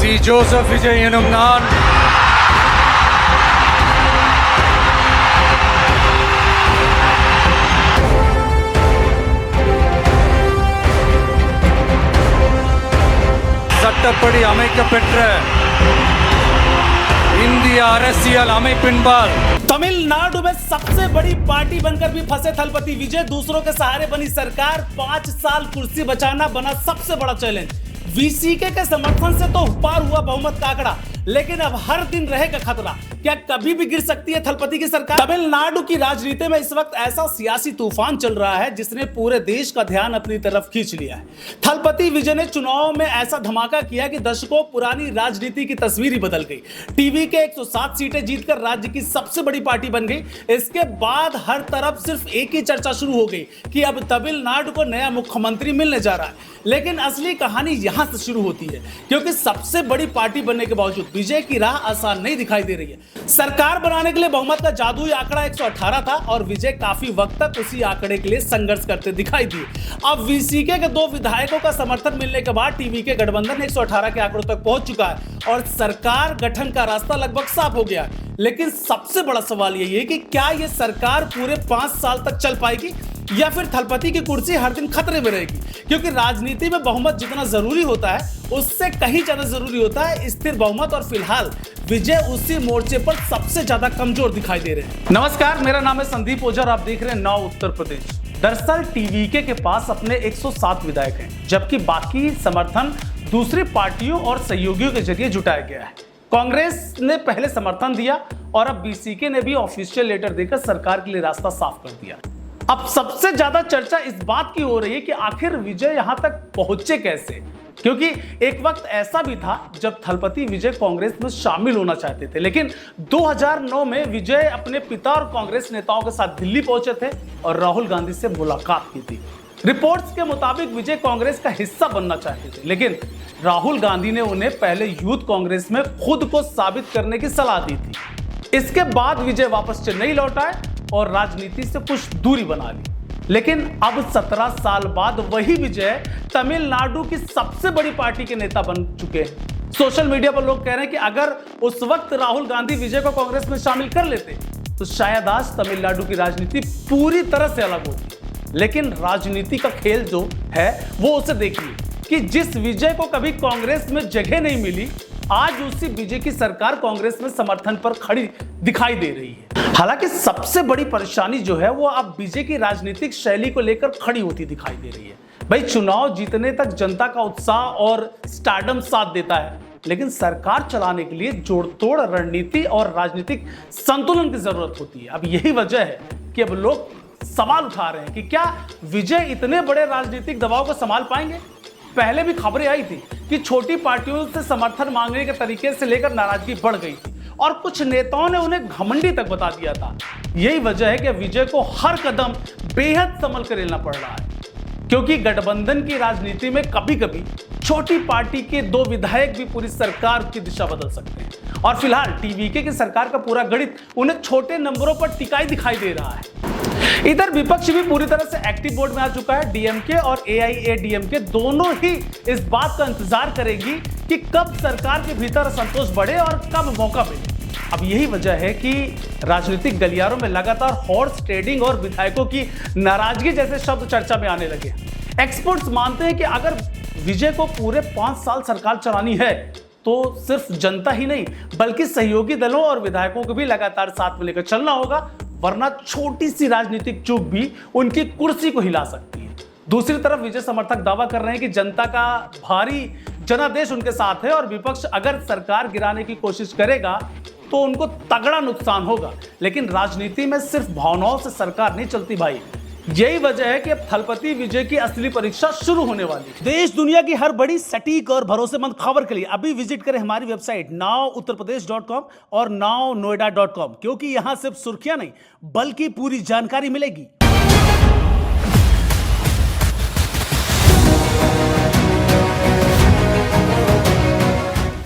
C Joseph Vijay எனும் நான் சட்டப்படி அமைக்கப்பெற்ற இந்திய அரசியல் அமைப்பின்பால் तमिलनाडु में सबसे बड़ी पार्टी बनकर भी फंसे थलपति विजय, दूसरों के सहारे बनी सरकार, 5 साल कुर्सी बचाना बना सबसे बड़ा चैलेंज। वीसीके के समर्थन से तो पार हुआ बहुमत का आंकड़ा, लेकिन अब हर दिन रहेगा खतरा। क्या कभी भी गिर सकती है थलपति की सरकार? तमिलनाडु की राजनीति में इस वक्त ऐसा सियासी तूफान चल रहा है जिसने पूरे देश का ध्यान अपनी तरफ खींच लिया है। थलपति विजय ने चुनाव में ऐसा धमाका किया कि दशकों पुरानी राजनीति की तस्वीर ही बदल गई। टीवी के 107 सीटें जीतकर राज्य की सबसे बड़ी पार्टी बन गई। इसके बाद हर तरफ सिर्फ एक ही चर्चा शुरू हो गई कि अब तमिलनाडु को नया मुख्यमंत्री मिलने जा रहा है। लेकिन असली कहानी यहां से शुरू होती है, क्योंकि सबसे बड़ी पार्टी बनने के बावजूद विजय की राह आसान नहीं दिखाई दे रही है। सरकार बनाने के लिए बहुमत का जादुई आंकड़ा 118 था और विजय काफी वक्त तक उसी आंकड़े के लिए संघर्ष करते दिखाई दिए। अब वीसीके के 2 विधायकों का समर्थन मिलने के बाद टीवी के गठबंधन 118 के आंकड़ों तक पहुंच चुका है और सरकार गठन का रास्ता लगभग साफ हो गया है। लेकिन सबसे बड़ा सवाल यही है कि क्या यह सरकार पूरे 5 साल तक चल पाएगी या फिर थलपति की कुर्सी हर दिन खतरे में रहेगी? क्योंकि राजनीति में बहुमत जितना जरूरी होता है उससे कहीं ज्यादा जरूरी होता है स्थिर बहुमत, और फिलहाल विजय उसी मोर्चे पर सबसे ज्यादा कमजोर दिखाई दे रहे हैं। नमस्कार, मेरा नाम है संदीप ओझा और आप देख रहे हैं नाउ उत्तर प्रदेश। दरअसल टीवीके के पास अपने 107 विधायक हैं, जबकि बाकी समर्थन दूसरी पार्टियों और सहयोगियों के जरिए जुटाया गया है। कांग्रेस ने पहले समर्थन दिया और अब बीसीके ने भी ऑफिशियल लेटर देकर सरकार के लिए रास्ता साफ कर दिया। अब सबसे ज्यादा चर्चा इस बात की हो रही है कि आखिर विजय यहां तक पहुंचे कैसे, क्योंकि एक वक्त ऐसा भी था जब थलपति विजय कांग्रेस में शामिल होना चाहते थे, लेकिन 2009 में विजय अपने पिता और कांग्रेस नेताओं के साथ दिल्ली पहुंचे थे और राहुल गांधी से मुलाकात की थी। रिपोर्ट्स के मुताबिक विजय कांग्रेस का हिस्सा बनना चाहते थे, लेकिन राहुल गांधी ने उन्हें पहले यूथ कांग्रेस में खुद को साबित करने की सलाह दी थी। इसके बाद विजय वापस चेन्नई लौट आए और राजनीति से कुछ दूरी बना ली। लेकिन अब 17 साल बाद वही विजय तमिलनाडु की सबसे बड़ी पार्टी के नेता बन चुके हैं। सोशल मीडिया पर लोग कह रहे हैं कि अगर उस वक्त राहुल गांधी विजय को कांग्रेस में शामिल कर लेते तो शायद आज तमिलनाडु की राजनीति पूरी तरह से अलग होती। लेकिन राजनीति का खेल जो है वो उसे देखिए कि जिस विजय को कभी कांग्रेस में जगह नहीं मिली, आज उसी विजय की सरकार कांग्रेस में समर्थन पर खड़ी दिखाई दे रही है। हालांकि सबसे बड़ी परेशानी जो है वो अब विजय की राजनीतिक शैली को लेकर खड़ी होती दिखाई दे रही है। भाई, चुनाव जीतने तक जनता का उत्साह और स्टारडम साथ देता है, लेकिन सरकार चलाने के लिए जोड़तोड़ रणनीति और राजनीतिक संतुलन की जरूरत होती है। अब यही वजह है कि अब लोग सवाल उठा रहे हैं कि क्या विजय इतने बड़े राजनीतिक दबाव को संभाल पाएंगे? पहले भी खबरें आई थी कि छोटी पार्टियों से समर्थन मांगने के तरीके से लेकर नाराजगी बढ़ गई थी और कुछ नेताओं ने उन्हें घमंडी तक बता दिया था। यही वजह है कि विजय को हर कदम बेहद संभल कर लेना पड़ रहा है, क्योंकि गठबंधन की राजनीति में कभी कभी छोटी पार्टी के 2 विधायक भी पूरी सरकार की दिशा बदल सकते हैं। और फिलहाल टीवीके की सरकार का पूरा गणित उन्हें छोटे नंबरों पर टिकाई दिखाई दे रहा है। इधर विपक्ष भी पूरी तरह से एक्टिव मोड में आ चुका है। डीएमके और एआईएडीएमके दोनों ही इस बात का इंतजार करेगी कि कब सरकार के भीतर असंतोष बढ़े और कब मौका मिले। अब यही वजह है कि राजनीतिक गलियारों में लगातार हॉर्स ट्रेडिंग और विधायकों की नाराजगी जैसे शब्द चर्चा में आने लगे। एक्सपर्ट्स मानते हैं कि अगर विजय को पूरे 5 साल सरकार चलानी है तो सिर्फ जनता ही नहीं बल्कि सहयोगी दलों और विधायकों को भी लगातार साथ में लेकर चलना होगा, वरना छोटी सी राजनीतिक चूक भी उनकी कुर्सी को हिला सकती है। दूसरी तरफ विजय समर्थक दावा कर रहे हैं कि जनता का भारी जनादेश उनके साथ है और विपक्ष अगर सरकार गिराने की कोशिश करेगा तो उनको तगड़ा नुकसान होगा। लेकिन राजनीति में सिर्फ भावनाओं से सरकार नहीं चलती भाई। यही वजह है कि अब थलपति विजय की असली परीक्षा शुरू होने वाली है। देश दुनिया की हर बड़ी सटीक और भरोसेमंद खबर के लिए अभी विजिट करें हमारी वेबसाइट nowuttarpradesh.com और nownoida.com, क्योंकि यहां सिर्फ सुर्खियां नहीं बल्कि पूरी जानकारी मिलेगी।